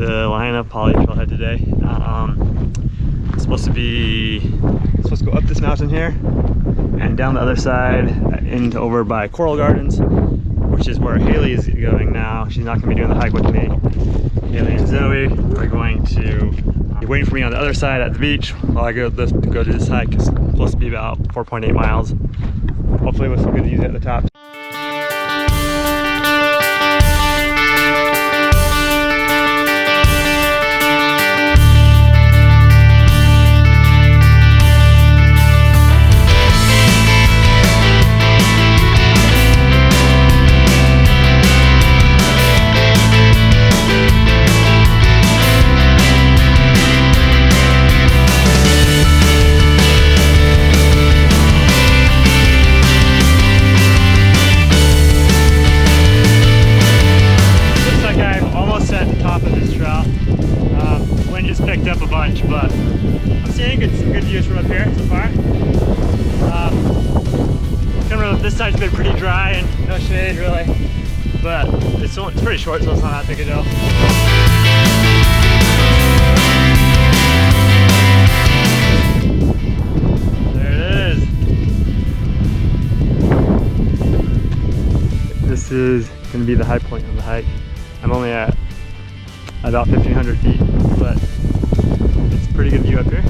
the Lahaina Pali Trail today. It's supposed to go up this mountain here and down the other side into over by Coral Gardens, which is where Haley is going now. She's not going to be doing the hike with me. Haley and Zoe are going to be waiting for me on the other side at the beach while I go do this hike. It's supposed to be about 4.8 miles. Hopefully with some good views at the top. Picked up a bunch, but I'm seeing some good views from up here so far. This side's been pretty dry and no shade really, but it's pretty short, so it's not that big a deal. There it is. This is going to be the high point of the hike. I'm only at about 1,500 feet, but it's a pretty good view up here.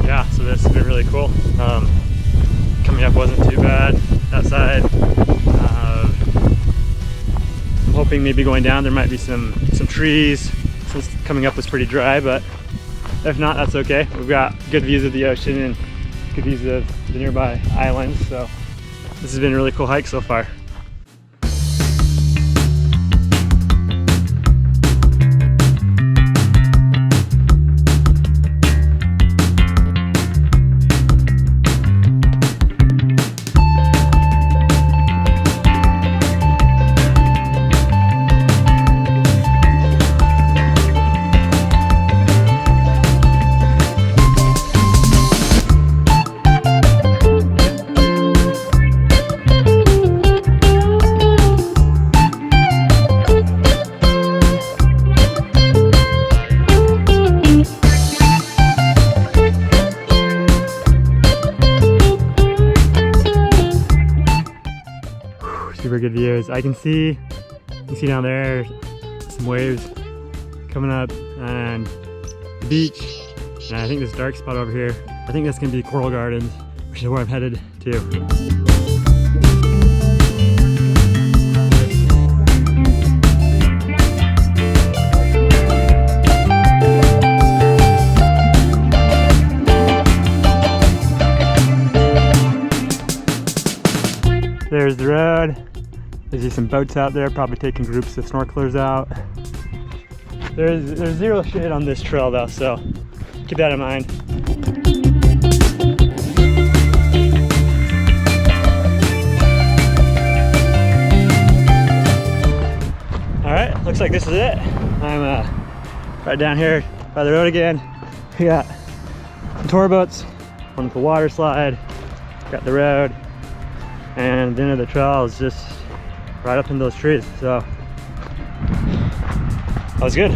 Yeah, so this has been really cool. Coming up wasn't too bad that side. I'm hoping maybe going down there might be some trees, since coming up was pretty dry, but if not, that's okay. We've got good views of the ocean and good views of the nearby islands, so this has been a really cool hike so far. Super good views. I can see, you can see down there some waves coming up and the beach, and I think this dark spot over here, I think that's going to be Coral Gardens, which is where I'm headed to. There's the road. There's just some boats out there, probably taking groups of snorkelers out. There's zero shade on this trail though, so keep that in mind. All right, looks like this is it. I'm right down here by the road again. We got tour boats, wonderful water slide, got the road, and the end of the trail is just right up in those trees, so that was good.